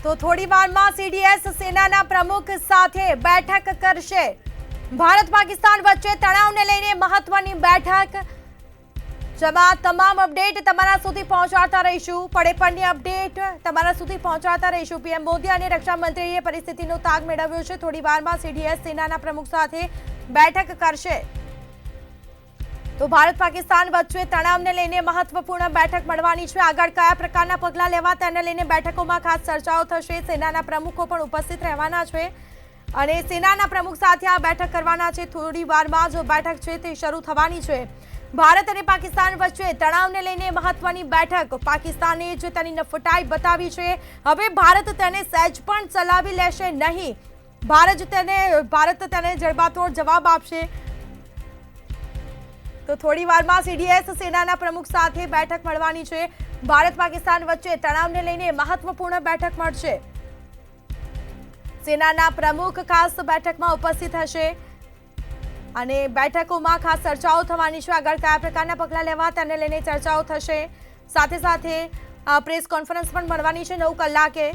તો થોડી વારમાં સીડીએસ સેનાના પ્રમુખ સાથે બેઠક કરશે। ભારત પાકિસ્તાન વચ્ચે તણાવને લઈને મહત્વની બેઠક, જેમાં તમામ અપડેટ તમારા સુધી પહોંચાડતા રહીશું। પડે અપડેટ તમારા સુધી પહોંચાડતા રહીશું। પીએમ મોદી અને રક્ષા મંત્રીએ પરિસ્થિતિનો તાગ મેળવ્યો છે। થોડી વારમાં સીડીએસ સેનાના પ્રમુખ સાથે બેઠક કરશે। તો ભારત પાકિસ્તાન વચ્ચે તણાવને લઈને મહત્વપૂર્ણ બેઠક મળવાની છે। આગળ કયા પ્રકારના પગલાં લેવા તેને લઈને બેઠકોમાં ખાસ ચર્ચાઓ થશે। સેનાના પ્રમુખો પણ ઉપસ્થિત રહેવાના છે અને સેનાના પ્રમુખ સાથે આ બેઠક કરવાના છે। થોડી વારમાં જો બેઠક છે તે શરૂ થવાની છે। ભારત અને પાકિસ્તાન વચ્ચે તણાવને લઈને મહત્વની બેઠક। પાકિસ્તાને જે તેની નફટાઈ બતાવી છે, હવે ભારત તેને સહેજ પણ ચલાવી લેશે નહીં। ભારત તેને જડબાતોડ જવાબ આપશે। તો થોડી વારમાં સીડીએસ સેનાના પ્રમુખ સાથે બેઠક મળવાની છે। ભારત પાકિસ્તાન વચ્ચે તણાવને લઈને મહત્વપૂર્ણ બેઠક મળશે। સેનાના પ્રમુખ ખાસ બેઠકમાં ઉપસ્થિત હશે અને બેઠકોમાં ખાસ ચર્ચાઓ થવાની છે। આગળ કયા પ્રકારના પગલાં લેવા તેને લઈને ચર્ચાઓ થશે। સાથે સાથે પ્રેસ કોન્ફરન્સ પણ મળવાની છે 9 કલાકે।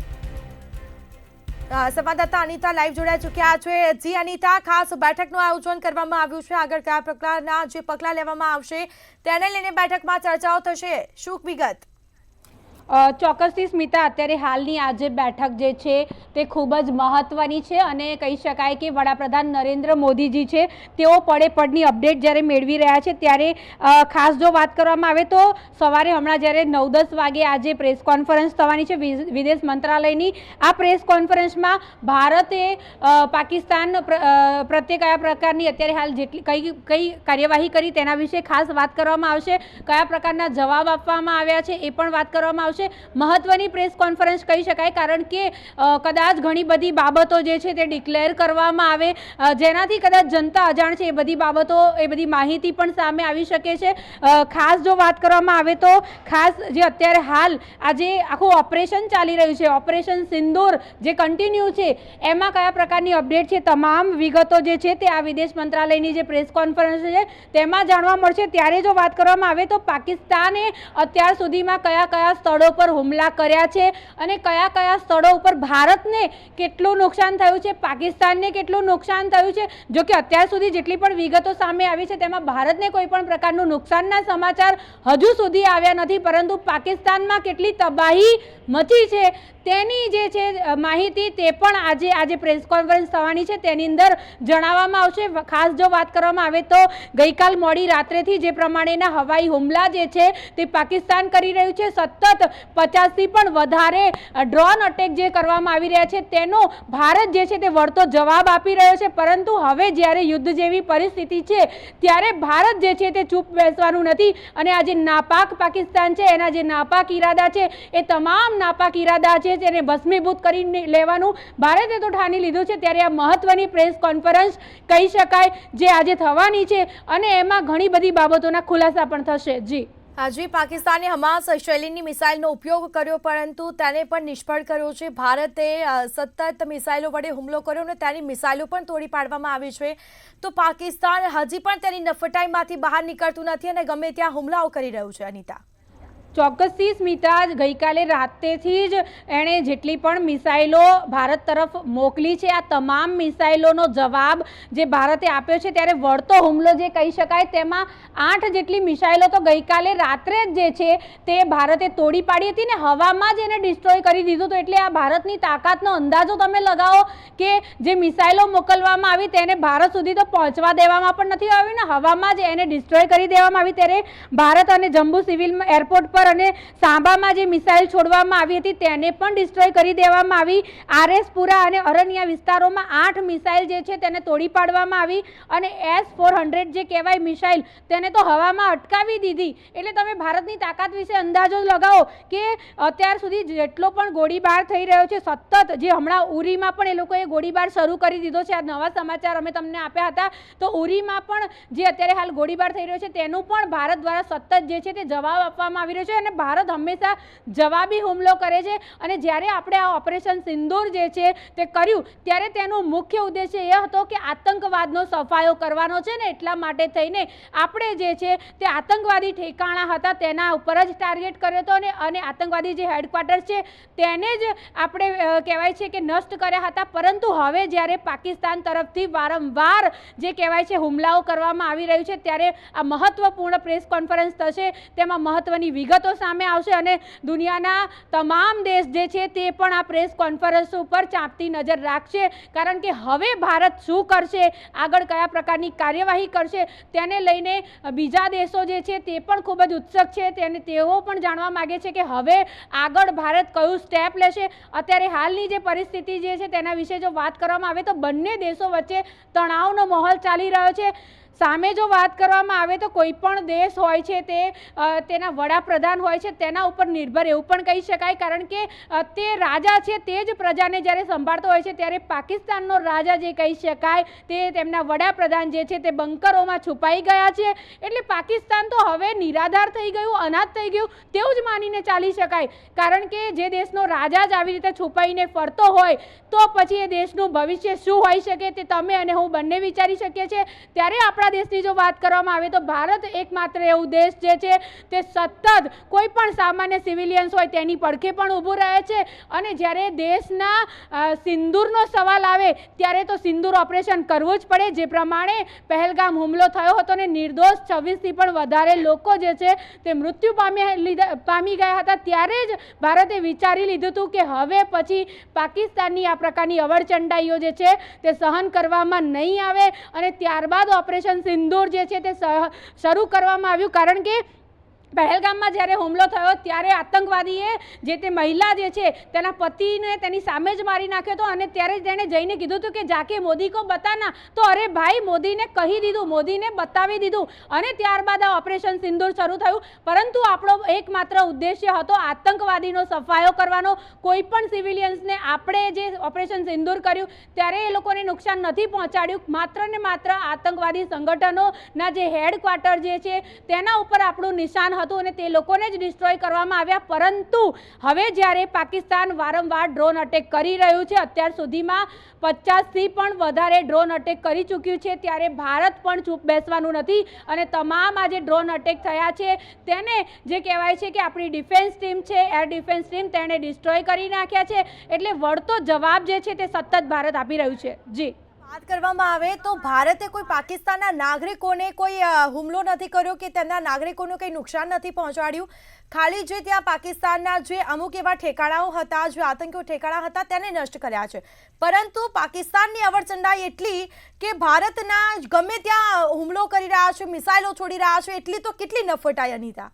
સંવાદદાતા અનિતા લાઈવ જોડાઈ ચૂક્યા છે। જી અનિતા, ખાસ બેઠકનું આયોજન કરવામાં આવ્યું છે। આગળ કયા પ્રકારના જે પગલાં લેવામાં આવશે તેને લઈને બેઠકમાં ચર્ચાઓ થશે, શું વિગત? ચોક્કસથી સ્મિતા, અત્યારે હાલની આ જે બેઠક જે છે તે ખૂબ જ મહત્વની છે અને કહી શકાય કે વડાપ્રધાન નરેન્દ્ર મોદીજી છે તેઓ પડની અપડેટ જ્યારે મેળવી રહ્યા છે, ત્યારે ખાસ જો વાત કરવામાં આવે તો સવારે હમણાં જ્યારે 9-10 વાગે આજે પ્રેસ કોન્ફરન્સ થવાની છે વિદેશ મંત્રાલયની। આ પ્રેસ કોન્ફરન્સમાં ભારતે પાકિસ્તાન પ્રત્યે કયા પ્રકારની અત્યારે હાલ જેટલી કઈ કાર્યવાહી કરી તેના વિશે ખાસ વાત કરવામાં આવશે। કયા પ્રકારના જવાબ આપવામાં આવ્યા છે એ પણ વાત કરવામાં આવશે। મહત્વની પ્રેસ કોન્ફરન્સ કહી શકાય, કારણ કે કદાચ ઘણી બધી બાબતો જે છે તે ડિક્લેર કરવામાં આવે, જેનાથી કદાચ જનતા અજાણ છે એ બધી બાબતો, એ બધી માહિતી પણ સામે આવી શકે છે। ખાસ જો વાત કરવામાં આવે તો ખાસ જે અત્યારે હાલ આજે આખું ઓપરેશન ચાલી રહ્યું છે, ઓપરેશન સિંદૂર જે કન્ટિન્યુ છે, એમાં કયા પ્રકારની અપડેટ છે, તમામ વિગતો જે છે તે આ વિદેશ મંત્રાલયની જે પ્રેસ કોન્ફરન્સ છે તેમાં જાણવા મળશે। ત્યારે જો વાત કરવામાં આવે તો પાકિસ્તાને અત્યાર સુધીમાં કયા કયા સ્થળો પર હુમલા કર્યા છે અને કયા કયા સ્થળો ઉપર ભારતને કેટલું નુકસાન થયું છે, પાકિસ્તાનને કેટલું નુકસાન થયું છે। જો કે અત્યાર સુધી જેટલી પણ વિગતો સામે આવી છે તેમાં ભારતને કોઈ પણ પ્રકારનું નુકસાનના સમાચાર હજુ સુધી આવ્યા નથી, પરંતુ પાકિસ્તાનમાં કેટલી તબાહી મચી છે તેની જે છે માહિતી તે પણ આજે પ્રેસ કોન્ફરન્સ થવાની છે તેની અંદર જણાવવામાં આવશે। ખાસ જો વાત કરવામાં આવે તો ગઈકાલ મોડી રાત્રેથી જે પ્રમાણેના હવાઈ હુમલા જે છે તે પાકિસ્તાન કરી રહ્યું છે, સતત 50થી પણ વધારે ડ્રોન અટેક જે કરવામાં આવી રહ્યા છે તેનો ભારત જે છે તે વળતો જવાબ આપી રહ્યો છે। પરંતુ હવે જ્યારે યુદ્ધ જેવી પરિસ્થિતિ છે ત્યારે ભારત જે છે તે ચૂપ બેસવાનું નથી અને આ જે નાપાક પાકિસ્તાન છે, એના જે નાપાક ઈરાદા છે, એ તમામ નાપાક ઈરાદા છે તેને ભસ્મીભૂત કરી લેવાનું ભારતે તો ઠાની લીધું છે। ત્યારે આ મહત્વની પ્રેસ કોન્ફરન્સ કહી શકાય જે આજે થવાની છે અને એમાં ઘણી બધી બાબતોના ખુલાસા પણ થશે। જી હાજી, પાકિસ્તાને હમાસ શૈલીની મિસાઇલનો ઉપયોગ કર્યો, પરંતુ તેને પણ નિષ્ફળ કર્યો છે। ભારતે સતત મિસાઇલો વડે હુમલો કર્યો અને તેની મિસાઇલો પણ તોડી પાડવામાં આવી છે। તો પાકિસ્તાન હજી પણ તેની નફટાઈમાંથી બહાર નીકળતું નથી અને ગમે ત્યાં હુમલાઓ કરી રહ્યું છે। અનિતા, ચોક્કસથી સ્મિતા, ગઈકાલે રાતેથી જ એણે જેટલી પણ મિસાઇલો ભારત તરફ મોકલી છે, આ તમામ મિસાઇલોનો જવાબ જે ભારતે આપ્યો છે, ત્યારે વળતો હુમલો જે કહી શકાય તેમાં 8 જેટલી મિસાઇલો તો ગઈકાલે રાત્રે જ જે છે તે ભારતે તોડી પાડી હતી ને હવામાં જ એને ડિસ્ટ્રોય કરી દીધું હતું। એટલે આ ભારતની તાકાતનો અંદાજો તમે લગાવો કે જે મિસાઇલો મોકલવામાં આવી તેને ભારત સુધી તો પહોંચવા દેવામાં પણ નથી આવી ને હવામાં જ એને ડિસ્ટ્રોય કરી દેવામાં આવી। ત્યારે ભારત અને જમ્મુ સિવિલ એરપોર્ટ પર અને સાંબામાં જે મિસાઇલ છોડવામાં આવી હતી તેને પણ ડિસ્ટ્રોય કરી દેવામાં આવી। આરએસપુરા અને અરનિયા વિસ્તારોમાં 8 મિસાઇલ જે છે તેને તોડી પાડવામાં આવી અને S-400 જે કહેવાય મિસાઇલ તેને તો હવામાં અટકાવી દીધી। એટલે તમે ભારતની તાકાત વિશે અંદાજો લગાવો કે અત્યાર સુધી જેટલો પણ ગોળીબાર થઈ રહ્યો છે, સતત જે હમણાં ઉરીમાં પણ એ લોકોએ ગોળીબાર શરૂ કરી દીધો છે। આ નવા સમાચાર અમે તમને આપ્યા હતા, તો ઉરીમાં પણ જે અત્યારે હાલ ગોળીબાર થઈ રહ્યો છે તેનું પણ ભારત દ્વારા સતત જે છે તે જવાબ આપવામાં આવી રહ્યો છે। છે અને ભારત હંમેશા જવાબી હુમલો કરે છે. અને જ્યારે આપણે આ ઓપરેશન સિંદૂર જે છે તે કર્યું ત્યારે તેનો મુખ્ય ઉદ્દેશ્ય એ હતો કે આતંકવાદનો સફાયો કરવાનો છે ને એટલા માટે થઈને આપણે જે છે તે આતંકવાદી ઠેકાણા હતા તેના ઉપર જ ટાર્ગેટ કર્યો હતો અને આતંકવાદી જે હેડક્વાર્ટર છે તેને જ આપણે કહેવાય છે કે નષ્ટ કર્યા હતા. પરંતુ હવે જ્યારે પાકિસ્તાન તરફથી વારંવાર જે કહેવાય છે હુમલાઓ કરવામાં આવી રહ્યું છે ત્યારે આ મહત્વપૂર્ણ પ્રેસ કોન્ફરન્સ થશે. તેમાં મહત્વની વિગતો સામે આવશે અને દુનિયાના તમામ દેશ જે છે તે પણ આ પ્રેસ કોન્ફરન્સ ઉપર ચાંપતી નજર રાખશે. કારણ કે હવે ભારત શું કરશે, આગળ કયા પ્રકારની કાર્યવાહી કરશે તેને લઈને બીજા દેશો જે છે તે પણ ખૂબ જ ઉત્સુક છે. તેઓ પણ જાણવા માગે છે કે હવે આગળ ભારત કયું સ્ટેપ લેશે. અત્યારે હાલની જે પરિસ્થિતિ જે છે તેના વિશે જો વાત કરવામાં આવે તો બંને દેશો વચ્ચે તણાવનો માહોલ ચાલી રહ્યો છે. સામે જો વાત કરવામાં આવે તો કોઈ પણ દેશ હોય છે તે તેના વડાપ્રધાન હોય છે તેના ઉપર નિર્ભર એવું પણ કહી શકાય. કારણ કે તે રાજા છે તે જ પ્રજાને જ્યારે સંભાળતો હોય છે ત્યારે પાકિસ્તાનનો રાજા જે કહી શકાય તે તેમના વડાપ્રધાન જે છે તે બંકરોમાં છુપાઈ ગયા છે. એટલે પાકિસ્તાન તો હવે નિરાધાર થઈ ગયું, અનાથ થઈ ગયું તેવું જ માનીને ચાલી શકાય. કારણ કે જે દેશનો રાજા જ આવી રીતે છુપાઈને ફરતો હોય તો પછી એ દેશનું ભવિષ્ય શું હોઈ શકે તે તમે અને હું બંને વિચારી શકીએ છીએ. ત્યારે આપણા દેશની જો વાત કરવામાં આવે તો ભારત એકમાત્ર એવું દેશ જે છે તે સતત કોઈ પણ સામાન્ય સિવિલિયન્સ હોય તેની પડખે પણ ઊભું રહે છે. અને જ્યારે દેશના સિંદૂરનો સવાલ આવે ત્યારે તો સિંદૂર ઓપરેશન કરવું જ પડે. જે પ્રમાણે પહેલગામ હુમલો થયો હતો ને નિર્દોષ 26થી પણ વધારે લોકો જે છે તે મૃત્યુ પામી ગયા હતા ત્યારે જ ભારતે વિચારી લીધું હતું કે હવે પછી પાકિસ્તાનની આ પ્રકારની અવરચંડાઈઓ જે છે તે સહન કરવામાં નહીં આવે. અને ત્યારબાદ ઓપરેશન સિંદૂર જે છે તે શરૂ કરવામાં આવ્યું. કારણ કે પહેલગામમાં જ્યારે હુમલો થયો ત્યારે આતંકવાદીએ જે તે મહિલા જે છે તેના પતિને તેની સામે જ મારી નાખ્યો હતો. અને ત્યારે તેણે જઈને કીધું હતું કે જાકે મોદી કો બતાના, તો અરે ભાઈ મોદીને કહી દીધું, મોદીને બતાવી દીધું. અને ત્યારબાદ આ ઓપરેશન સિંદૂર શરૂ થયું. પરંતુ આપણો એકમાત્ર ઉદ્દેશ્ય હતો આતંકવાદીનો સફાયો કરવાનો. કોઈ પણ સિવિલિયન્સને આપણે જે ઓપરેશન સિંદૂર કર્યું ત્યારે એ લોકોને નુકસાન નથી પહોંચાડ્યું. માત્ર ને માત્ર આતંકવાદી સંગઠનોના જે હેડક્વાર્ટર જે છે તેના ઉપર આપણું નિશાન હતું અને તે લોકોને જ ડિસ્ટ્રોય કરવામાં આવ્યા. પરંતુ હવે જ્યારે પાકિસ્તાન વારંવાર ડ્રોન અટેક કરી રહ્યું છે, અત્યાર સુધીમાં 50થી પણ વધારે ડ્રોન અટેક કરી ચૂક્યું છે, ત્યારે ભારત પણ ચૂપ બેસવાનું નથી. અને તમામ આ જે ડ્રોન અટેક થયા છે તેને જે કહેવાય છે કે આપણી ડિફેન્સ ટીમ છે, એર ડિફેન્સ ટીમ, તેણે ડિસ્ટ્રોય કરી નાખ્યા છે. એટલે વળતો જવાબ જે છે તે સતત ભારત આપી રહ્યું છે. જી, વાત કરવામાં આવે તો ભારતે કોઈ પાકિસ્તાનના નાગરિકોને કોઈ હુમલો નથી કર્યો કે તેમના નાગરિકોને કંઈ નુકસાન નથી પહોંચાડ્યું. ખાલી જે ત્યાં પાકિસ્તાનના જે અમુક એવા ઠેકાણાઓ હતા, જે આતંકીઓ ઠેકાણા હતા તેને નષ્ટ કર્યા છે. પરંતુ પાકિસ્તાનની અવરચંડાઈ એટલી કે ભારતના ગમે ત્યાં હુમલો કરી રહ્યા છે, મિસાઇલો છોડી રહ્યા છે, એટલી તો કેટલી નફટાઈ અનિતા?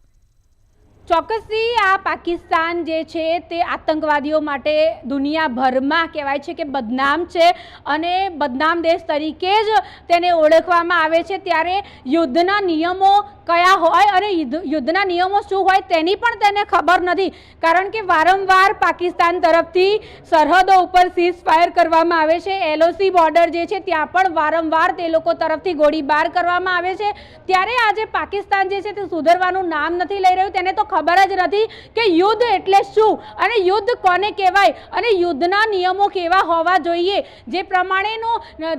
ચોક્કસથી આ પાકિસ્તાન જે છે તે આતંકવાદીઓ માટે દુનિયાભરમાં કહેવાય છે કે બદનામ છે અને બદનામ દેશ તરીકે જ તેને ઓળખવામાં આવે છે. ત્યારે યુદ્ધના નિયમો કયા હોય અને યુદ્ધના નિયમો શું હોય તેની પણ તેને ખબર નથી. કારણ કે વારંવાર પાકિસ્તાન તરફથી સરહદો ઉપર સીઝ ફાયર કરવામાં આવે છે. LOC બોર્ડર જે છે ત્યાં પણ વારંવાર તે લોકો તરફથી ગોળીબાર કરવામાં આવે છે. ત્યારે આજે પાકિસ્તાન જે છે તે સુધરવાનું નામ નથી લઈ રહ્યું. તેને તો ખબર જ નથી કે યુદ્ધ એટલે શું અને યુદ્ધ કોને કહેવાય અને યુદ્ધના નિયમો કેવા હોવા જોઈએ. જે પ્રમાણેનો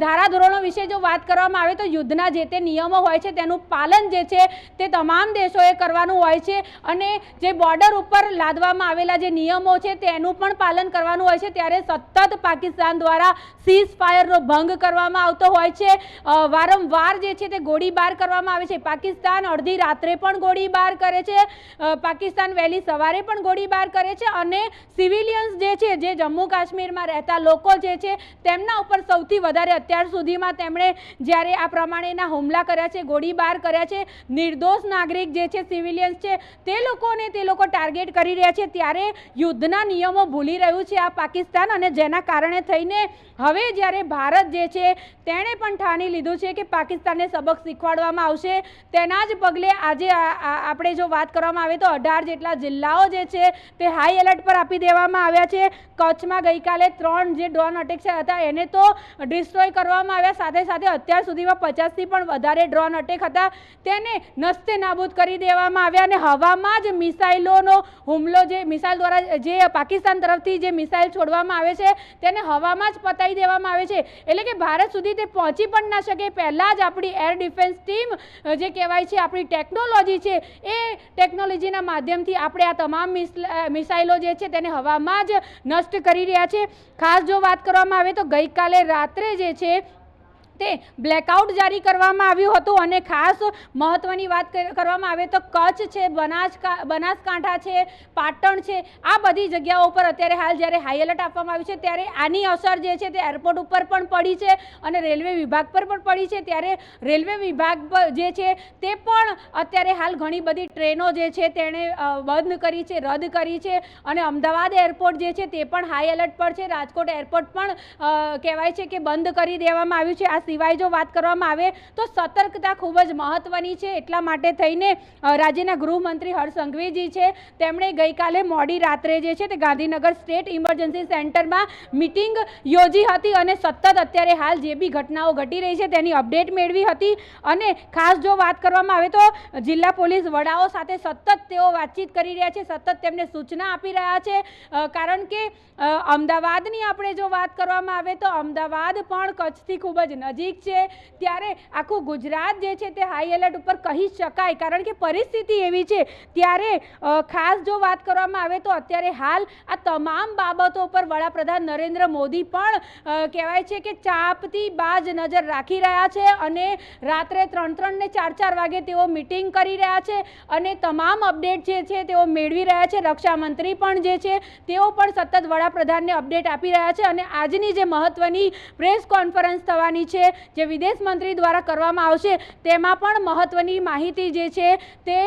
ધારાધોરણો વિશે જો વાત કરવામાં આવે તો યુદ્ધના જે તે નિયમો હોય છે તેનું પાલન જે છે તે તમામ દેશોએ કરવાનું હોય છે. અને જે બોર્ડર ઉપર લાદવામાં આવેલા જે નિયમો છે તેનું પણ પાલન કરવાનું હોય છે. ત્યારે સતત પાકિસ્તાન દ્વારા સીઝ ફાયરનો ભંગ કરવામાં આવતો હોય છે. વારંવાર જે છે તે ગોળીબાર કરવામાં આવે છે. પાકિસ્તાન અડધી રાત્રે પણ ગોળીબાર કરે છે, પાકિસ્તાન વહેલી સવારે પણ ગોળીબાર કરે છે. અને સિવિલિયન્સ જે છે, જે જમ્મુ કાશ્મીરમાં રહેતા લોકો જે છે તેમના ઉપર સૌથી વધારે અત્યાર સુધીમાં તેમણે જ્યારે આ પ્રમાણેના હુમલા કર્યા છે, ગોળીબાર કર્યા છે. નિર્દોષ નાગરિક જે છે, સિવિલિયન્સ છે, તે લોકો ટાર્ગેટ કરી રહ્યા છે. ત્યારે યુદ્ધના નિયમો ભૂલી રહ્યું છે આ પાકિસ્તાન. અને જેના કારણે થઈને હવે જ્યારે ભારત જે છે તેણે પણ ઠાની લીધું છે કે પાકિસ્તાનને સબક શીખવાડવામાં આવશે. તેના જ પગલે આજે આપણે જો વાત કરવામાં આવે તો 18 જેટલા જિલ્લાઓ જે છે તે હાઈ એલર્ટ પર આપી દેવામાં આવ્યા છે. કચ્છમાં ગઈકાલે 3 જે ડ્રોન અટેક હતા એને તો ડિસ્ટ્રોય કરવામાં આવ્યા. સાથે સાથે અત્યાર સુધીમાં 50થી પણ વધારે ડ્રોન અટેક હતા તેને નસ્તે નાબૂદ કરી દેવામાં આવ્યા અને હવામાં જ મિસાઇલોનો હુમલો, જે મિસાઇલ દ્વારા જે પાકિસ્તાન તરફથી જે મિસાઇલ છોડવામાં આવે છે તેને હવામાં જ પતાવી દેવામાં આવે છે. એટલે કે ભારત સુધી તે પહોંચી પણ ના શકે. પહેલાં જ આપણી એર ડિફેન્સ ટીમ જે કહેવાય છે, આપણી ટેકનોલોજી છે, એ ટેકનોલોજીના માધ્યમથી આપણે આ તમામ મિસાઇલો જે છે તેને હવામાં જ નષ્ટ કરી રહ્યા છે. ખાસ જો વાત કરવામાં આવે તો ગઈકાલે રાત્રે જે છે તે બ્લેકઆઉટ જારી કરવામાં આવ્યું હતું અને ખાસ મહત્વની વાત કરવામાં આવે તો કચ્છ છે, બનાસકાંઠા છે, પાટણ છે, આ બધી જગ્યાઓ પર અત્યારે હાલ જ્યારે હાઈ એલર્ટ આપવામાં આવ્યું છે ત્યારે આની અસર જે છે તે એરપોર્ટ ઉપર પણ પડી છે અને રેલવે વિભાગ પર પણ પડી છે. ત્યારે રેલવે વિભાગ જે છે તે પણ અત્યારે હાલ ઘણી બધી ટ્રેનો જે છે તેણે બંધ કરી છે, રદ કરી છે અને અમદાવાદ એરપોર્ટ જે છે તે પણ હાઈ એલર્ટ પર છે. રાજકોટ એરપોર્ટ પણ કહેવાય છે કે બંધ કરી દેવામાં આવ્યું છે. આ સિવાય જો વાત કરવામાં આવે તો સતર્કતા ખૂબ જ મહત્વની છે. એટલા માટે થઈને રાજ્યના ગૃહમંત્રી હર્ષ સંઘવીજી છે તેમણે ગઈકાલે મોડી રાત્રે જે છે તે ગાંધીનગર સ્ટેટ ઇમરજન્સી સેન્ટરમાં મિટિંગ યોજી હતી અને સતત અત્યારે હાલ જે બી ઘટનાઓ ઘટી રહી છે તેની અપડેટ મેળવી હતી. અને ખાસ જો વાત કરવામાં આવે તો જિલ્લા પોલીસ વડાઓ સાથે સતત તેઓ વાતચીત કરી રહ્યા છે, સતત તેમને સૂચના આપી રહ્યા છે. કારણ કે અમદાવાદની આપણે જો વાત કરવામાં આવે તો અમદાવાદ પણ કચ્છથી ખૂબ જ નજીક છે. ત્યારે આખું ગુજરાત જે છે તે હાઈ એલર્ટ ઉપર કહી શકાય, કારણ કે પરિસ્થિતિ એવી છે. ત્યારે ખાસ જો વાત કરવામાં આવે તો અત્યારે હાલ આ તમામ બાબતો પર વડાપ્રધાન નરેન્દ્ર મોદી પણ કહેવાય છે કે ચાંપતી બાજ નજર રાખી રહ્યા છે અને રાત્રે 3-3 ને 4-4 વાગે તેઓ મિટિંગ કરી રહ્યા છે અને તમામ અપડેટ જે છે તેઓ મેળવી રહ્યા છે. રક્ષામંત્રી પણ જે છે તેઓ પણ સતત વડાપ્રધાનને અપડેટ આપી રહ્યા છે અને આજની જે મહત્વની પ્રેસ કોન્ફરન્સ થવાની છે જે વિદેશ મંત્રી દ્વારા કરવામાં આવશે તેમાં પણ મહત્વની માહિતી જે છે તે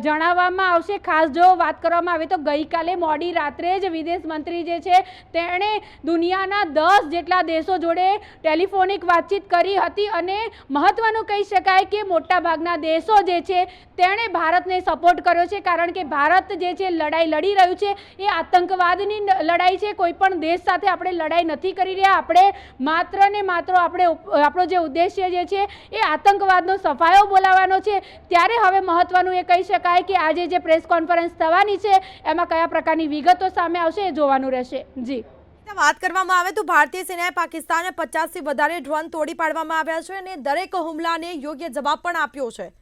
જણાવવામાં આવશે. ખાસ જો વાત કરવામાં આવે તો ગઈકાલે મોડી રાત્રે જ વિદેશ મંત્રી જે છે તેણે દુનિયાના 10 જેટલા દેશો જોડે ટેલિફોનિક વાતચીત કરી હતી અને મહત્વનું કહી શકાય કે મોટાભાગના દેશો જે છે તેણે ભારતને સપોર્ટ કર્યો છે. કારણ કે ભારત જે છે લડાઈ લડી રહ્યું છે એ આતંકવાદની લડાઈ છે. કોઈ પણ દેશ સાથે આપણે લડાઈ નથી કરી રહ્યા. આપણે માત્ર ને માત્ર આપણો જે ઉદ્દેશ્ય જે છે એ આતંકવાદનો સફાયો બોલાવવાનો છે. ત્યારે હવે મહત્વનું એ કહી શકાય કે આજે જે પ્રેસ કોન્ફરન્સ થવાની છે એમાં કયા પ્રકારની વિગતો સામે આવશે એ જોવાનું રહેશે. જી, વાત કરવામાં આવે તો ભારતીય સેનાએ પાકિસ્તાને 50થી વધારે ડ્રોન તોડી પાડવામાં આવ્યા છે અને દરેક હુમલાને યોગ્ય જવાબ પણ આપ્યો છે.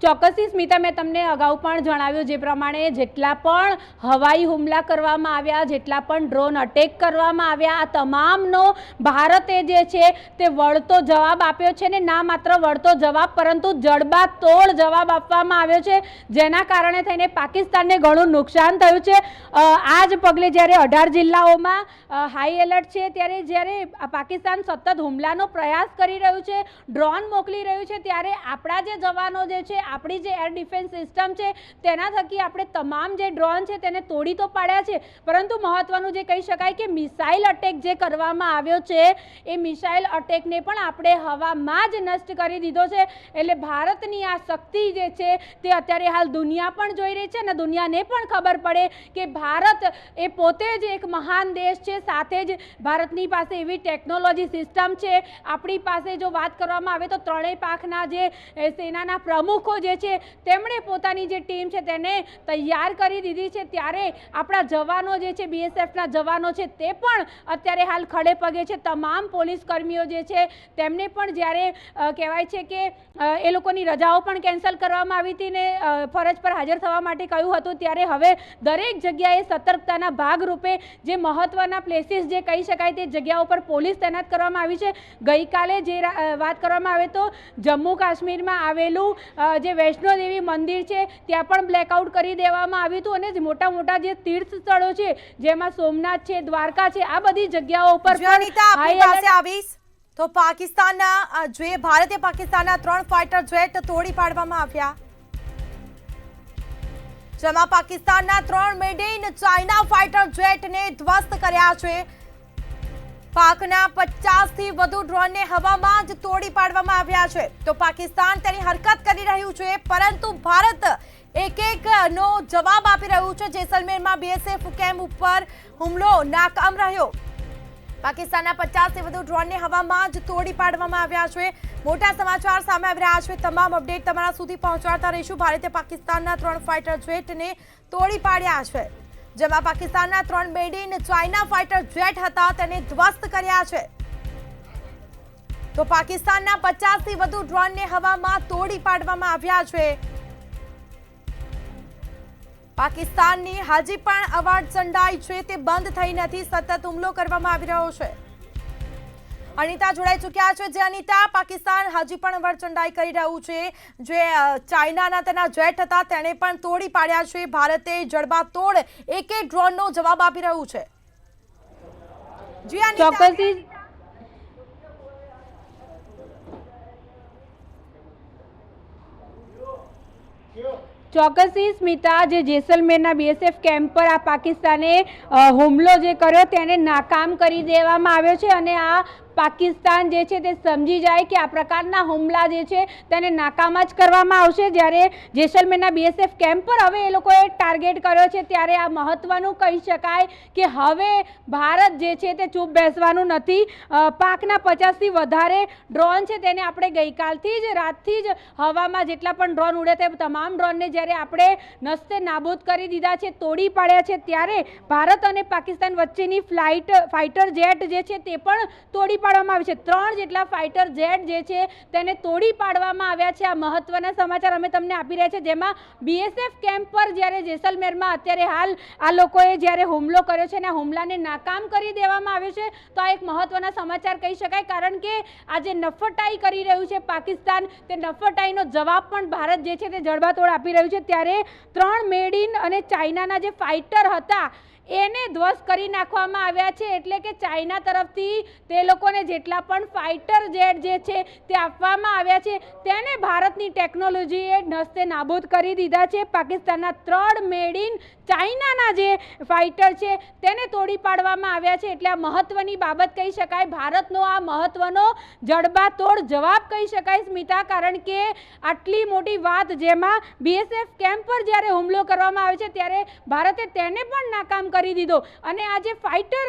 ચોક્કસથી સ્મિતા, મેં તમને અગાઉ પણ જણાવ્યું જે પ્રમાણે જેટલા પણ હવાઈ હુમલા કરવામાં આવ્યા, જેટલા પણ ડ્રોન અટેક કરવામાં આવ્યા, આ તમામનો ભારતે જે છે તે વળતો જવાબ આપ્યો છે ને ના માત્ર વળતો જવાબ પરંતુ જડબાતોડ જવાબ આપવામાં આવ્યો છે, જેના કારણે થઈને પાકિસ્તાનને ઘણું નુકસાન થયું છે. આ જ પગલે જ્યારે 18 જિલ્લાઓમાં હાઈ એલર્ટ છે ત્યારે જ્યારે પાકિસ્તાન સતત હુમલાનો પ્રયાસ કરી રહ્યું છે, ડ્રોન મોકલી રહ્યું છે, ત્યારે આપણા જે જવાનો જે છે, આપણી જે એર ડિફેન્સ સિસ્ટમ છે તેના થકી આપણે તમામ જે ડ્રોન છે તેને તોડી તો પાડ્યા છે, પરંતુ મહત્વનું જે કહી શકાય કે મિસાઇલ અટેક જે કરવામાં આવ્યો છે એ મિસાઇલ અટેકને પણ આપણે હવામાં જ નષ્ટ કરી દીધો છે. એટલે ભારતની આ શક્તિ જે છે તે અત્યારે હાલ દુનિયા પણ જોઈ રહી છે અને દુનિયાને પણ ખબર પડે કે ભારત એ પોતે જ એક મહાન દેશ છે. સાથે જ ભારતની પાસે એવી ટેકનોલોજી સિસ્ટમ છે. આપણી પાસે જો વાત કરવામાં આવે તો ત્રણેય પાંખના જે સેનાના પ્રમુખો જે છે તેમણે પોતાની જે ટીમ છે તેને તૈયાર કરી દીધી છે. ત્યારે આપણા જવાનો જે છે, બીએસએફના જવાનો છે, તે પણ અત્યારે હાલ ખડે પગે છે. તમામ પોલીસ કર્મીઓ જે છે તેમને પણ જ્યારે કહેવાય છે કે એ લોકોની રજાઓ પણ કેન્સલ કરવામાં આવી હતી ને ફરજ પર હાજર થવા માટે કહ્યું હતું, ત્યારે હવે દરેક જગ્યાએ સતર્કતાના ભાગરૂપે જે મહત્વના પ્લેસીસ જે કહી શકાય તે જગ્યાઓ પર પોલીસ તૈનાત કરવામાં આવી છે. ગઈકાલે જે વાત કરવામાં આવે તો જમ્મુ કાશ્મીરમાં આવેલું જે વૈષ્ણોદેવી મંદિર છે ત્યાં પણ બ્લેકઆઉટ કરી દેવામાં આવ્યું હતું અને મોટા મોટા જે તીર્થ સ્થળો છે જેમાં સોમનાથ છે, દ્વારકા છે, આ બધી જગ્યાઓ પર આવીશ તો પાકિસ્તાનના જે ભારતે પાકિસ્તાનના 3 ફાઇટર જેટ તોડી પાડવામાં આવ્યા, જેમાં પાકિસ્તાનના 3 મેડ ઇન ચાઇના ફાઇટર જેટને ધ્વસ્ત કર્યા છે. પાકના 50થી વધુ ડ્રોનને હવામાં જ તોડી પાડવામાં આવ્યા છે. તો પાકિસ્તાન તેની હરકત કરી રહ્યું છે, પરંતુ ભારત એક નો જવાબ આપી રહ્યું છે. જેસલમેરમાં બીએસએફ કેમ્પ ઉપર હુમલો નાકામ રહ્યો. પાકિસ્તાનના 50થી વધુ ડ્રોનને હવામાં જ તોડી પાડવામાં આવ્યા છે। મોટા સમાચાર સામે આવી રહ્યા છે। તમામ અપડેટ તમારા સુધી પહોંચાડતા રહીશું। ભારતે પાકિસ્તાનના 3 ફાઇટર જેટને તોડી પાડ્યા છે, જેમાં પાકિસ્તાનના 3 made in China fighter jet હતા તેને ધ્વસ્ત કર્યા છે। તો પાકિસ્તાનના 50થી વધુ ડ્રોનને હવામાં તોડી પાડવામાં આવ્યા છે। પાકિસ્તાનની હજી પણ અવાજ ચંડાઈ છે તે બંધ થઈ નથી, સતત હુમલો કરવામાં આવી રહ્યો છે। અનિતા જોડાઈ ચૂક્યા છે। જે અનિતા, પાકિસ્તાન હજી પણ અવાજ ચંડાઈ કરી રહ્યું છે, જે ચાઇનાના તેના જેટ હતા તેને પણ તોડી પાડ્યા છે। ભારતે જડબાતોડ એક ડ્રોનનો જવાબ આપી રહ્યું છે। જી અનિતા, ચોક્કસથી સ્મિતા, જે જેસલમેરના બીએસએફ કેમ્પ પર આ પાકિસ્તાને હુમલો જે કર્યો તેને નાકામ કરી દેવામાં આવ્યો છે અને આ પાકિસ્તાન જે છે તે સમજી જાય કે આ પ્રકારના હુમલા જે છે તેને નાકામ જ કરવામાં આવશે। જ્યારે જેસલમેરના બીએસએફ કેમ્પ પર હવે એ લોકોએ ટાર્ગેટ કર્યો છે, ત્યારે આ મહત્વનું કહી શકાય કે હવે ભારત જે છે તે ચૂપ બેસવાનું નથી। પાકના 50થી વધારે ડ્રોન છે તેને આપણે ગઈકાલથી જ રાતથી જ હવામાં જેટલા પણ ડ્રોન ઉડે તે તમામ ડ્રોનને જ્યારે આપણે નસ્તે નાબૂદ કરી દીધા છે, તોડી પાડ્યા છે, ત્યારે ભારત અને પાકિસ્તાન વચ્ચેની ફાઇટર જેટ જે છે તે પણ તોડી પાડવામાં આવી છે। 3 જેટલા ફાઇટર જેટ જે છે તેને તોડી પાડવામાં આવ્યા છે। આ મહત્વના સમાચાર અમે તમને આપી રહ્યા છે, જેમાં બીએસએફ કેમ્પ પર જ્યારે જેસલમેરમાં અત્યારે હાલ આ લોકોએ જ્યારે હુમલો કર્યો છે અને હુમલાને નાકામ કરી દેવામાં આવ્યો છે, તો આ એક મહત્વના સમાચાર કહી શકાય, કારણ કે આ જે નફટાઈ કરી રહ્યું છે પાકિસ્તાન, તે નફટાઈનો જવાબ પણ ભારત જે છે તે જડબાતોડ આપી રહ્યું છે। ત્યારે 3 મેડ ઇન અને ચાઇનાના જે ફાઇટર હતા એને ધ્વસ્ત કરી નાખવામાં આવ્યા છે। એટલે કે ચાઇના તરફથી તે લોકોને જેટલા પણ ફાઇટર જેટ જે છે તે આપવામાં આવ્યા છે તેને ભારતની ટેકનોલોજીએ નસ્તે નાબૂદ કરી દીધા છે। પાકિસ્તાનના 3 મેડ ઇન ચાઇનાના જે ફાઇટર છે તેને તોડી પાડવામાં આવ્યા છે। એટલે આ મહત્વની બાબત કહી શકાય, ભારતનો આ મહત્વનો જડબાતોડ જવાબ કહી શકાય સ્મિતા, કારણ કે આટલી મોટી વાત જેમાં બીએસએફ કેમ્પ પર જ્યારે હુમલો કરવામાં આવે છે ત્યારે ભારતે તેને પણ નાકામ કરી દીધો અને આ જે ફાઇટર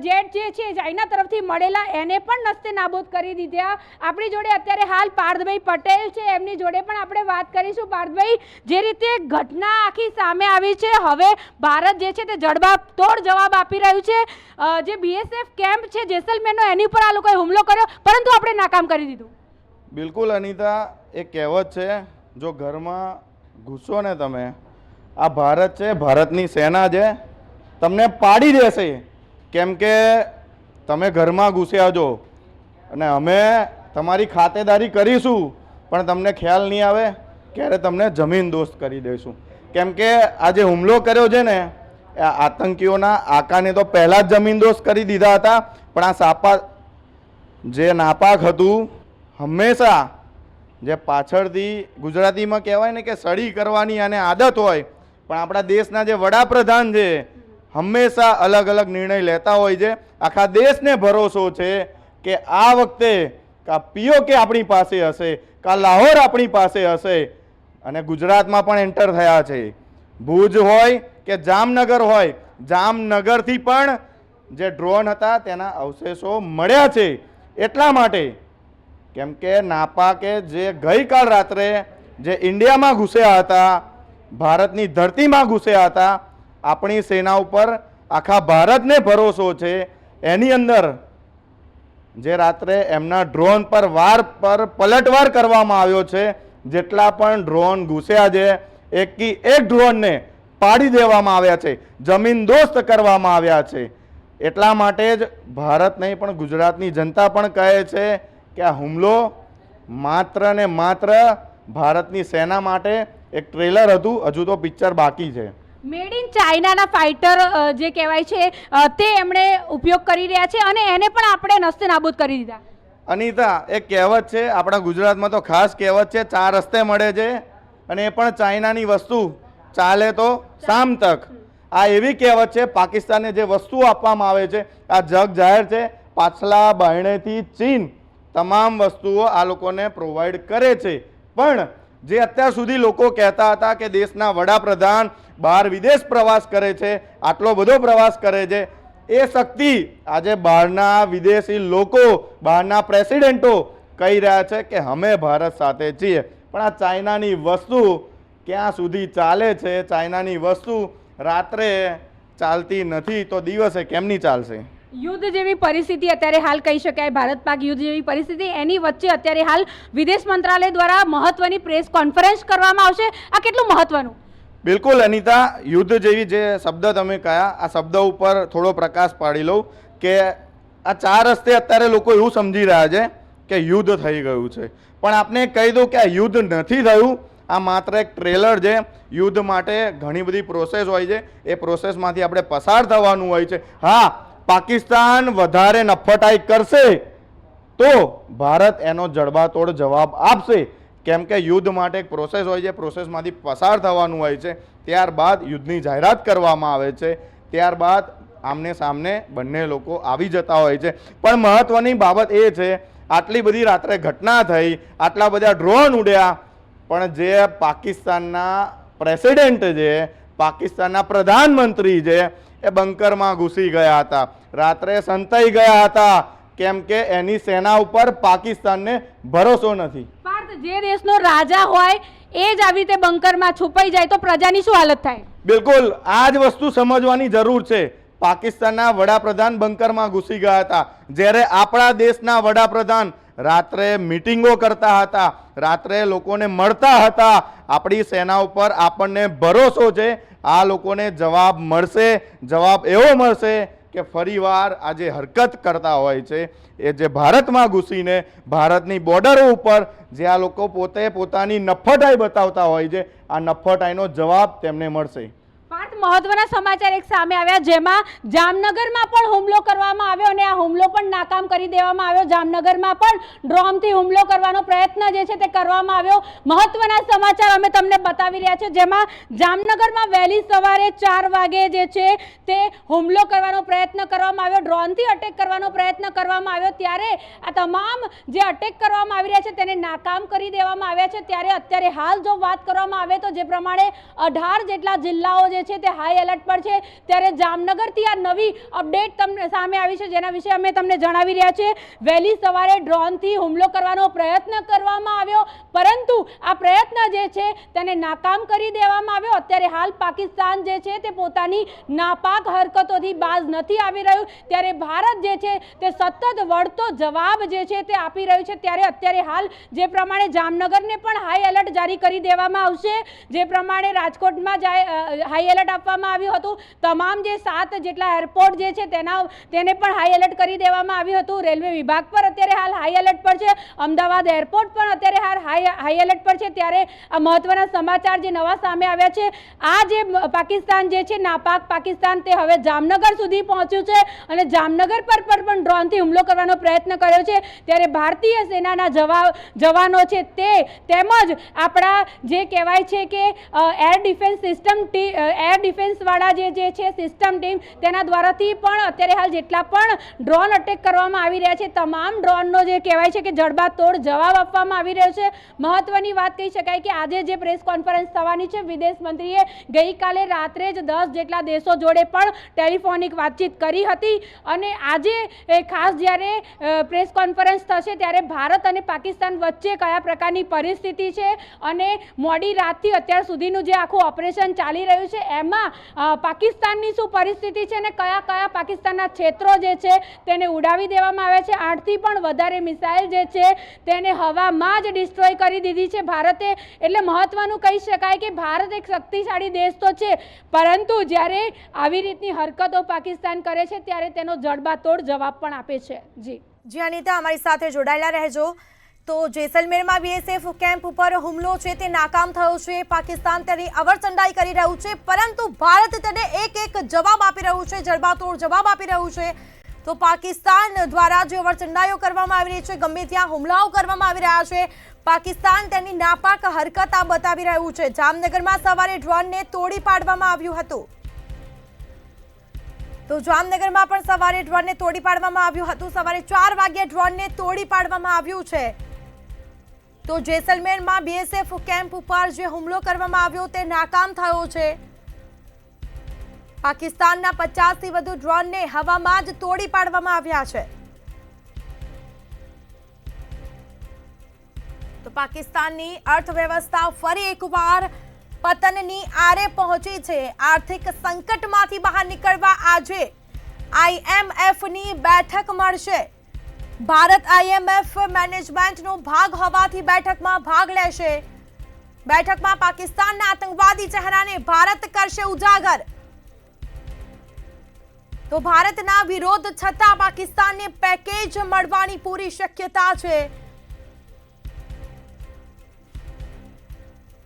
જેટ જે છે ચાઇના તરફથી મળેલા એને પણ નસ્તે નાબૂદ કરી દીધા। આપણી જોડે અત્યારે હાલ પાર્થભાઈ પટેલ છે, એમની જોડે પણ આપણે વાત કરીશું। પાર્થભાઈ, જે રીતે ઘટના આખી સામે આવી છે, હવે ભારત જે છે તે જડબાતોડ જવાબ આપી રહ્યું છે। જે બીએસએફ કેમ્પ છે જેસલમેરનો એની પર આ લોકોએ હુમલો કર્યો, પરંતુ આપણે નાકામ કરી દીધું। બિલકુલ અનિતા, એક કહેવત છે, જો ઘરમાં ઘૂસો ને તમે, આ ભારત છે, ભારતની સેના છે, તમને પાડી દેશે, કેમ કે તમે ઘરમાં ઘૂસ્યા છો અને અમે તમારી ખાતેદારી કરીશું, પણ તમને ખ્યાલ નહીં આવે ક્યારે તમને જમીન દોસ્ત કરી દઈશું। કેમ કે આ જે હુમલો કર્યો છે ને, આ આતંકીઓના આકાને તો પહેલાં જ જમીન દોસ્ત કરી દીધા હતા, પણ આ સાપા જે નાપાક હતું, હંમેશા જે પાછળથી ગુજરાતીમાં કહેવાય ને કે સડી કરવાની આને આદત હોય, પણ આપણા દેશના જે વડાપ્રધાન છે હંમેશા અલગ અલગ નિર્ણય લેતા હોય છે। આખા દેશને ભરોસો છે કે આ વખતે કા પીઓકે આપણી પાસે હશે, કા લાહોર આપણી પાસે હશે, અને ગુજરાતમાં પણ એન્ટર થયા છે। ભુજ હોય કે જામનગર હોય, જામનગરથી પણ જે ડ્રોન હતા તેના અવશેષો મળ્યા છે। એટલા માટે કેમ કે નાપાકે જે ગઈકાલ રાત્રે જે ઇન્ડિયામાં ઘૂસ્યા હતા, ભારતની ધરતીમાં ઘૂસ્યા હતા, આપણી સેના ઉપર આખા ભારતને ભરોસો છે। એની અંદર જે રાત્રે એમના ડ્રોન પર પલટવાર કરવામાં આવ્યો છે, જેટલા પણ ડ્રોન ઘૂસ્યા છે એકથી એક ડ્રોનને પાડી દેવામાં આવ્યા છે, જમીન દોસ્ત કરવામાં આવ્યા છે। એટલા માટે જ ભારત નહીં પણ ગુજરાતની જનતા પણ કહે છે કે આ હુમલો માત્ર ને માત્ર ભારતની સેના માટે એક ટ્રેલર હતું, હજુ તો પિક્ચર બાકી છે। મેડ ઇન ચાઇનાના ફાઇટર જે કહેવાય છે તે એમણે ઉપયોગ કરી રહ્યા છે અને એને પણ આપણે નસ્તે નાબૂદ કરી દીધા। અનિતા, એક કહેવત છે આપણા ગુજરાતમાં તો ખાસ કહેવત છે, 4 રસ્તે મળે છે અને એ પણ ચાઇનાની વસ્તુ ચાલે તો શામ તક। આ એવી કહેવત છે, પાકિસ્તાનને જે વસ્તુ આપવામાં આવે છે આ જગ જાહેર છે, પાછલા બાયણેથી ચીન તમામ વસ્તુઓ આ લોકોને પ્રોવાઈડ કરે છે। પણ જે અત્યાર સુધી લોકો કહેતા હતા કે દેશના વડાપ્રધાન બહાર વિદેશ પ્રવાસ કરે છે, આટલો બધો પ્રવાસ કરે છે, એ શક્તિ આજે બહારના વિદેશી લોકો, બહારના પ્રેસિડેન્ટો કહી રહ્યા છે કે અમે ભારત સાથે છીએ, પણ આ ચાઇનાની વસ્તુ ક્યાં સુધી ચાલે છે? ચાઇનાની વસ્તુ રાત્રે ચાલતી નથી તો દિવસે કેમની ચાલશે? યુદ્ધ જેવી પરિસ્થિતિ અત્યારે હાલ કહી શકાય, ભારત પાક યુદ્ધ જેવી પરિસ્થિતિ, એની વચ્ચે અત્યારે હાલ વિદેશ મંત્રાલય દ્વારા મહત્વની પ્રેસ કોન્ફરન્સ કરવામાં આવશે. આ કેટલું મહત્વનું? બિલકુલ અનિતા, યુદ્ધ જેવી જે શબ્દ તમે કહ્યા, આ શબ્દ ઉપર થોડો પ્રકાશ પાડી લઉં કે આ 4 રસ્તે અત્યારે લોકો એવું સમજી રહ્યા છે કે યુદ્ધ થઈ ગયું છે, પણ આપને કહી દઉં કે આ યુદ્ધ નથી થયું. આ માત્ર એક ટ્રેલર છે. યુદ્ધ માટે ઘણી બધી પ્રોસેસ હોય છે, એ પ્રોસેસમાંથી આપણે પસાર થવાનું હોય છે. હા, પાકિસ્તાન વધારે નફટાઈ કરશે તો ભારત એનો જડબાતોડ જવાબ આપશે, કેમ કે યુદ્ધ માટે એક પ્રોસેસ હોય છે, પ્રોસેસમાંથી પસાર થવાનું હોય છે. ત્યારબાદ યુદ્ધની જાહેરાત કરવામાં આવે છે, ત્યારબાદ આમને સામને બંને લોકો આવી જતા હોય છે. પણ મહત્વની બાબત એ છે, આટલી બધી રાત્રે ઘટના થઈ, આટલા બધા ડ્રોન ઉડ્યા, પણ જે પાકિસ્તાનના પ્રેસિડેન્ટ છે, પાકિસ્તાનના પ્રધાનમંત્રી છે, એ બંકરમાં ઘૂસી ગયા હતા, રાત્રે સંતાઈ ગયા હતા, કેમ કે એની સેના ઉપર પાકિસ્તાનને ભરોસો નથી. પાર્થ, જે દેશનો રાજા હોય એ જ આવી રીતે બંકરમાં છુપાઈ જાય તો પ્રજાની શું હાલત થાય? બિલકુલ આ જ વસ્તુ સમજવાની જરૂર છે. પાકિસ્તાનના વડાપ્રધાન બંકરમાં ઘૂસી ગયા હતા, જ્યારે આપણા દેશના વડાપ્રધાન રાત્રે મીટિંગો કરતા હતા, રાત્રે લોકોને મળતા હતા. આપણી સેના ઉપર આપણને ભરોસો છે, આ લોકોને જવાબ મળશે. જવાબ એવો મળશે કે ફરીવાર આ જે હરકત કરતા હોય છે, એ જે ભારતમાં ઘૂસીને ભારતની બોર્ડરો ઉપર જે આ લોકો પોતે પોતાની નફટાઈ બતાવતા હોય છે, આ નફટાઈનો જવાબ તેમને મળશે. પાર્થ, મહત્વના સમાચાર એક સામે આવ્યા, જેમાં જામનગરમાં પણ હુમલો કરવામાં આવ્યો અને આ હુમલો પણ નાકામ કરી દેવામાં આવ્યો. જામનગરમાં પણ ડ્રોનથી હુમલો કરવાનો પ્રયત્ન જે છે તે કરવામાં આવ્યો. મહત્વના સમાચાર અમે તમને બતાવી રહ્યા છે, જેમાં જામનગરમાં વહેલી સવારે 4 વાગે જે છે તે હુમલો કરવાનો પ્રયત્ન કરવામાં આવ્યો, ડ્રોનથી અટેક કરવાનો પ્રયત્ન કરવામાં આવ્યો. ત્યારે આ તમામ જે અટેક કરવામાં આવી રહ્યા છે તેને નાકામ કરી દેવામાં આવ્યા છે. ત્યારે અત્યારે હાલ જો વાત કરવામાં આવે તો જે પ્રમાણે 18 જેટલા જિલ્લાઓ છે તે હાઈ એલર્ટ પર છે. ત્યારે જામનગરથી આ નવી અપડેટ તમને સામે આવી છે, જેના વિશે અમે તમને જણાવી રહ્યા છીએ. વહેલી સવારે ડ્રોનથી હુમલો કરવાનો પ્રયત્ન કરવામાં આવ્યો, પરંતુ આ પ્રયત્ન જે છે તેને નાકામ કરી દેવામાં આવ્યો. અત્યારે હાલ પાકિસ્તાન જે છે તે પોતાની નાપાક હરકતોથી બાજ નથી આવી રહ્યું, ત્યારે ભારત જે છે તે સતત વળતો જવાબ જે છે તે આપી રહ્યું છે. ત્યારે અત્યારે હાલ જે પ્રમાણે જામનગરને પણ હાઈ એલર્ટ જારી કરી દેવામાં આવશે, જે પ્રમાણે રાજકોટમાં હાઈ એલર્ટ આપવામાં આવ્યું હતું, તમામ જે 7 જેટલા એરપોર્ટ જે છે તેને પણ હાઈ એલર્ટ કરી દેવામાં આવ્યું હતું. રેલવે વિભાગ પર અત્યારે હાલ હાઈ એલર્ટ પર છે, અમદાવાદ એરપોર્ટ પણ અત્યારે હાલ હાઈ એલર્ટ પર છે. ત્યારે આ મહત્વના સમાચાર જે નવા સામે આવ્યા છે, આ જે પાકિસ્તાન જે છે, નાપાક પાકિસ્તાન, તે હવે જામનગર સુધી પહોંચ્યું છે અને જામનગર પર પણ ડ્રોનથી હુમલો કરવાનો પ્રયત્ન કર્યો છે. ત્યારે ભારતીય સેનાના જવાનો છે તે, તેમજ આપણા જે કહેવાય છે કે air defence system air defence વાળા જે છે સિસ્ટમ ટીમ, તેના દ્વારાથી પણ અત્યારે હાલ જેટલા પણ ડ્રોન અટેક કરવામાં આવી રહ્યા છે, તમામ ડ્રોનનો જે કહેવાય છે કે જડબાતોડ જવાબ આપવામાં આવી રહ્યો છે. મહત્વની વાત કહી શકાય કે આજે જે પ્રેસ કોન્ફરન્સ થવાની છે, વિદેશ મંત્રીએ ગઈકાલે રાત્રે જ 10 જેટલા દેશો જોડે પણ ટેલિફોનિક વાતચીત કરી હતી અને આજે ખાસ જ્યારે પ્રેસ કોન્ફરન્સ થશે ત્યારે ભારત અને પાકિસ્તાન વચ્ચે કયા પ્રકારની પરિસ્થિતિ છે અને મોડી રાતથી અત્યાર સુધીનું જે આખું ઓપરેશન ચાલી રહ્યું છે, એમાં પાકિસ્તાનની શું પરિસ્થિતિ છે અને કયા કયા પાકિસ્તાનના ક્ષેત્રો જે છે તેને ઉડાવી દેવામાં આવે છે. 8થી પણ વધારે મિસાઇલ જે છે તેને હવામાં જ ડિસ્ટ્રોય કરી દીધી છે ભારતે. એટલે મહત્વનું કહી શકાય કે ભારત એક શક્તિશાળી દેશ તો છે, પરંતુ જ્યારે આવી રીતની હરકતો પાકિસ્તાન કરે છે ત્યારે તેનો જડબાતોડ જવાબ પણ આપે છે. જી અનિતા, અમારી સાથે જોડાયેલા રહેજો. તો જેસલમેરમાં બીએસએફ કેમ્પ ઉપર હુમલો છે તે નાકામ થયો છે, પાકિસ્તાન તેની અવરચંડાઈ કરી રહ્યું છે, પરંતુ ભારત તેને એક જવાબ આપી રહ્યું છે, જડબાતોડ જવાબ આપી રહ્યું છે. તો પાકિસ્તાન દ્વારા જે અવરચંડાઈઓ કરવામાં આવી રહી છે, ગમે ત્યાં હુમલાઓ કરવામાં આવી રહ્યા છે, પાકિસ્તાન તેની નાપાક હરકત આ બતાવી રહ્યું છે. જામનગરમાં સવારે ડ્રોનને તોડી પાડવામાં આવ્યું હતું. તો જામનગરમાં પણ સવારે ડ્રોનને તોડી પાડવામાં આવ્યું હતું. સવારે 4 વાગ્યે ડ્રોનને તોડી પાડવામાં આવ્યું છે. તો જેસલમેરમાં બીએસએફ કેમ્પ ઉપર જે હુમલો કરવામાં આવ્યો તે નાકામ થયો છે. પાકિસ્તાનના 50થી વધુ ડ્રોનને હવામાં જ તોડી પાડવામાં આવ્યા છે. તો પાકિસ્તાનની અર્થવ્યવસ્થા ફરી એકવાર પતનની આરે પહોંચી છે. આર્થિક સંકટમાંથી બહાર નીકળવા આજે IMFની બેઠક મળશે. ભારત IMF મેનેજમેન્ટનો ભાગ હોવાથી બેઠકમાં ભાગ લેશે. બેઠકમાં પાકિસ્તાનના આતંકવાદી ચહેરાને ભારત કરશે ઉજાગર. તો ભારતના વિરોધ છતાં પાકિસ્તાનને પેકેજ મળવાની પૂરી શક્યતા છે.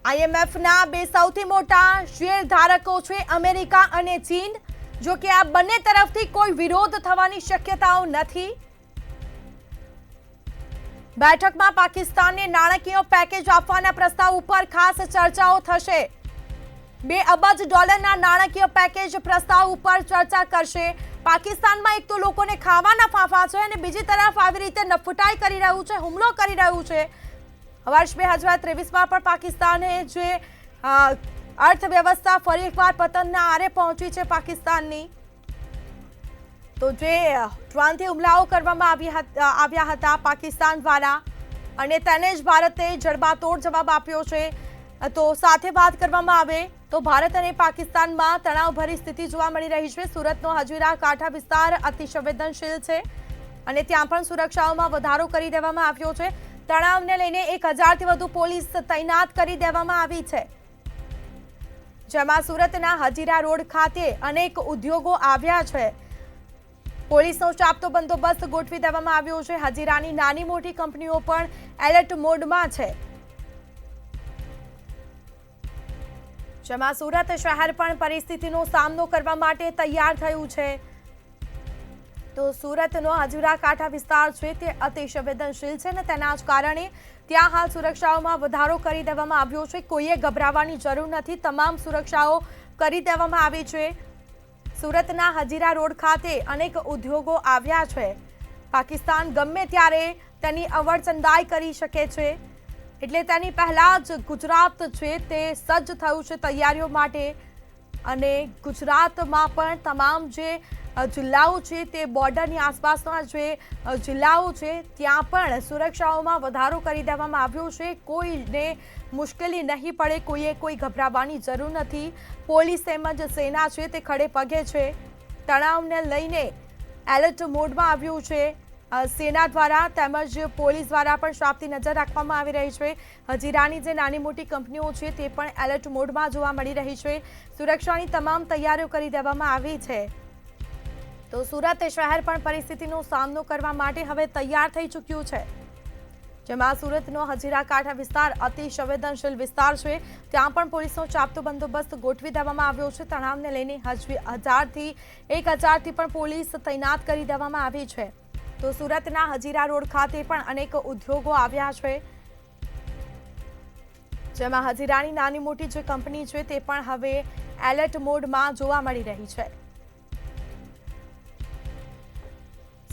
IMFના બે સૌથી મોટા શેરધારકો છે અમેરિકા અને ચીન. જો કે આ બંને તરફથી કોઈ વિરોધ થવાની શક્યતાઓ નથી. બેઠકમાં પાકિસ્તાનને નાણાકીય પેકેજ આપવાના પ્રસ્તાવ ઉપર ખાસ ચર્ચાઓ થશે. $2 અબજ નાણાકીય પેકેજ પ્રસ્તાવ ઉપર ચર્ચા કરશે. પાકિસ્તાનમાં એક તો લોકોને ખાવાના ફાંફા છે અને બીજી તરફ આવી રીતે નફટાઈ કરી રહ્યું છે, હુમલો કરી રહ્યું છે. વર્ષ 2023માં પણ પાકિસ્તાને જે અર્થવ્યવસ્થા ફરી એકવાર પતનના આરે પહોંચી છે પાકિસ્તાનની. તો જે ડ્રોનથી હુમલાઓ કરવામાં આવ્યા હતા પાકિસ્તાન દ્વારા અને તેને જ ભારતે જડબાતોડ જવાબ આપ્યો છે. તો સાથે વાત કરવામાં આવે તો ભારત અને પાકિસ્તાનમાં તણાવભરી સ્થિતિ જોવા મળી રહી છે. સુરતનો હજીરા કાંઠા વિસ્તાર અતિ સંવેદનશીલ છે અને ત્યાં પણ સુરક્ષાઓમાં વધારો કરી દેવામાં આવ્યો છે. તણાવને લઈને 1000થી વધુ પોલીસ તૈનાત કરી દેવામાં આવી છે. જેમાં સુરતના હજીરા રોડ ખાતે અનેક ઉદ્યોગો આવ્યા છે. પોલીસનો ચાપતો બંદોબસ્ત ગોઠવી દેવામાં આવ્યો છે. હજીરાની નાની મોટી કંપનીઓ પણ એલર્ટ મોડમાં છે. જેમાં સુરત શહેર પણ પરિસ્થિતિનો સામનો કરવા માટે તૈયાર થયું છે. તો સુરતનો હજીરા કાંઠા વિસ્તાર છે તે અતિ સંવેદનશીલ છે અને તેના જ કારણે ત્યાં હાલ સુરક્ષાઓમાં વધારો કરી દેવામાં આવ્યો છે. કોઈએ ગભરાવાની જરૂર નથી. તમામ સુરક્ષાઓ કરી દેવામાં આવી છે. સુરતના હજીરા રોડ ખાતે અનેક ઉદ્યોગો આવ્યા છે. પાકિસ્તાન ગમે ત્યારે તેની અવરચંદાઈ કરી શકે છે. એટલે તેની પહેલા જ ગુજરાત છે તે સજ્જ થયું છે તૈયારીઓ માટે. અને ગુજરાતમાં પણ તમામ જે જિલ્લાઓ છે તે બોર્ડરની આસપાસના જે જિલ્લાઓ છે ત્યાં પણ સુરક્ષાઓમાં વધારો કરી દેવામાં આવ્યો છે. કોઈને મુશ્કેલી નહીં પડે, કોઈએ કોઈ ગભરાવાની જરૂર નથી. પોલીસ તેમજ સેના છે તે ખડે પગે છે. તણાવને લઈને એલર્ટ મોડમાં આવ્યું છે. સેના દ્વારા તેમજ પોલીસ દ્વારા પણ શાપતી નજર રાખવામાં આવી રહી છે. હજીરાની જે નાની મોટી કંપનીઓ છે તે પણ એલર્ટ મોડમાં જોવા મળી રહી છે. સુરક્ષાની તમામ તૈયારીઓ કરી દેવામાં આવી છે. તો સુરત શહેર પણ પરિસ્થિતિનો સામનો કરવા માટે હવે તૈયાર થઈ ચૂક્યું છે. જેમાં સુરતનો હજીરા કાંઠા વિસ્તાર અતિ સંવેદનશીલ વિસ્તાર છે. ત્યાં પણ પોલીસનો ચાપતો બંદોબસ્ત ગોઠવી દેવામાં આવ્યો છે. તણાવને લઈને 1000થી પણ પોલીસ તૈનાત કરી દેવામાં આવી છે. તો સુરતના હજીરા રોડ ખાતે પણ અનેક ઉદ્યોગો આવ્યા છે. જેમાં હજીરાની નાની મોટી જે કંપની છે તે પણ હવે એલર્ટ મોડમાં જોવા મળી રહી છે.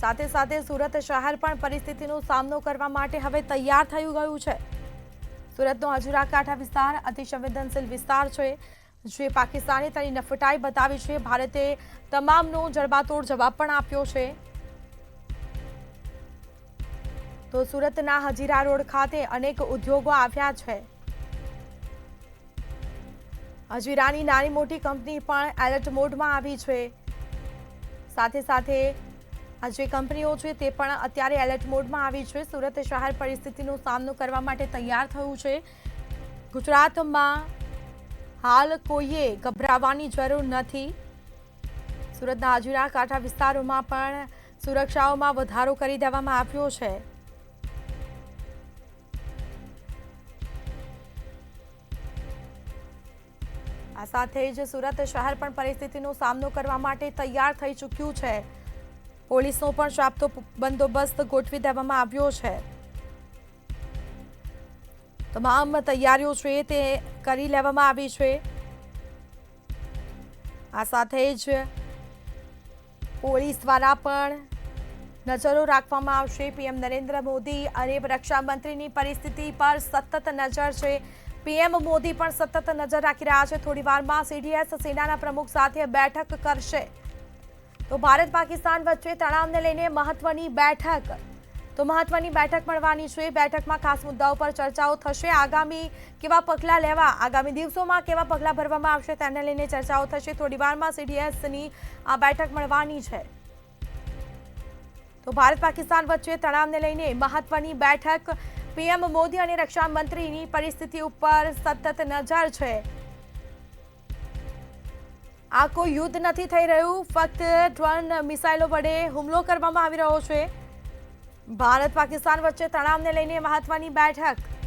સાથે સાથે સુરત શહેર પણ પરિસ્થિતિનો સામનો કરવા માટે હવે તૈયાર થયું ગયું છે. સુરતનો હજીરા કાંઠા વિસ્તાર અતિ સંવેદનશીલ વિસ્તાર છે જે પાકિસ્તાને તેની નફટાઈ બતાવી છે. ભારતે તમામનો જડબાતોડ જવાબ પણ આપ્યો છે. તો સુરતના હજીરા રોડ ખાતે અનેક ઉદ્યોગો આવ્યા છે. હજીરાની નાની મોટી કંપની પણ એલર્ટ મોડમાં આવી છે. સાથે સાથે આ જે કંપનીઓ છે તે પણ અત્યારે એલર્ટ મોડમાં આવી છે. સુરત શહેર પરિસ્થિતિનો સામનો કરવા માટે તૈયાર થયું છે. ગુજરાતમાં હાલ કોઈએ ગભરાવાની જરૂર નથી. સુરતના હજીરા કાંઠા વિસ્તારોમાં પણ સુરક્ષાઓમાં વધારો કરી દેવામાં આવ્યો છે. આ સાથે જ સુરત શહેર પણ પરિસ્થિતિનો સામનો કરવા માટે તૈયાર થઈ ચૂક્યું છે. પોલીસનો પણ ચાપતો બંદોબસ્ત ગોઠવી દેવામાં આવ્યો છે. તમામ તૈયારીઓ છે તે કરી લેવામાં આવી છે. આ સાથે જ પોલીસ દ્વારા પણ નજરો રાખવામાં આવશે. પીએમ નરેન્દ્ર મોદી અને રક્ષા મંત્રીની પરિસ્થિતિ પર સતત નજર છે. પીએમ મોદી પણ સતત નજર રાખી રહ્યા છે. થોડી વારમાં સીડીએસ સેનાના પ્રમુખ સાથે બેઠક કરશે. તો ભારત પાકિસ્તાન વચ્ચે તણાવને લઈને મહત્વની બેઠક મળવાની છે. બેઠકમાં ખાસ મુદ્દાઓ પર ચર્ચાઓ થશે. આગામી કેવા પગલાં લેવા, આગામી દિવસોમાં કેવા પગલાં ભરવામાં આવશે તેને લઈને ચર્ચાઓ થશે. થોડી વારમાં સીડીએસની આ બેઠક મળવાની છે. તો ભારત પાકિસ્તાન વચ્ચે તણાવને લઈને મહત્વની બેઠક. પીએમ મોદી અને રક્ષા મંત્રીની પરિસ્થિતિ ઉપર સતત નજર છે. આ કોઈ યુદ્ધ નથી થઈ રહ્યું, ફક્ત ડ્રોન મિસાઇલો વડે હુમલો કરવામાં આવી રહ્યો છે. ભારત પાકિસ્તાન વચ્ચે તણાવને લઈને મહત્વની બેઠક.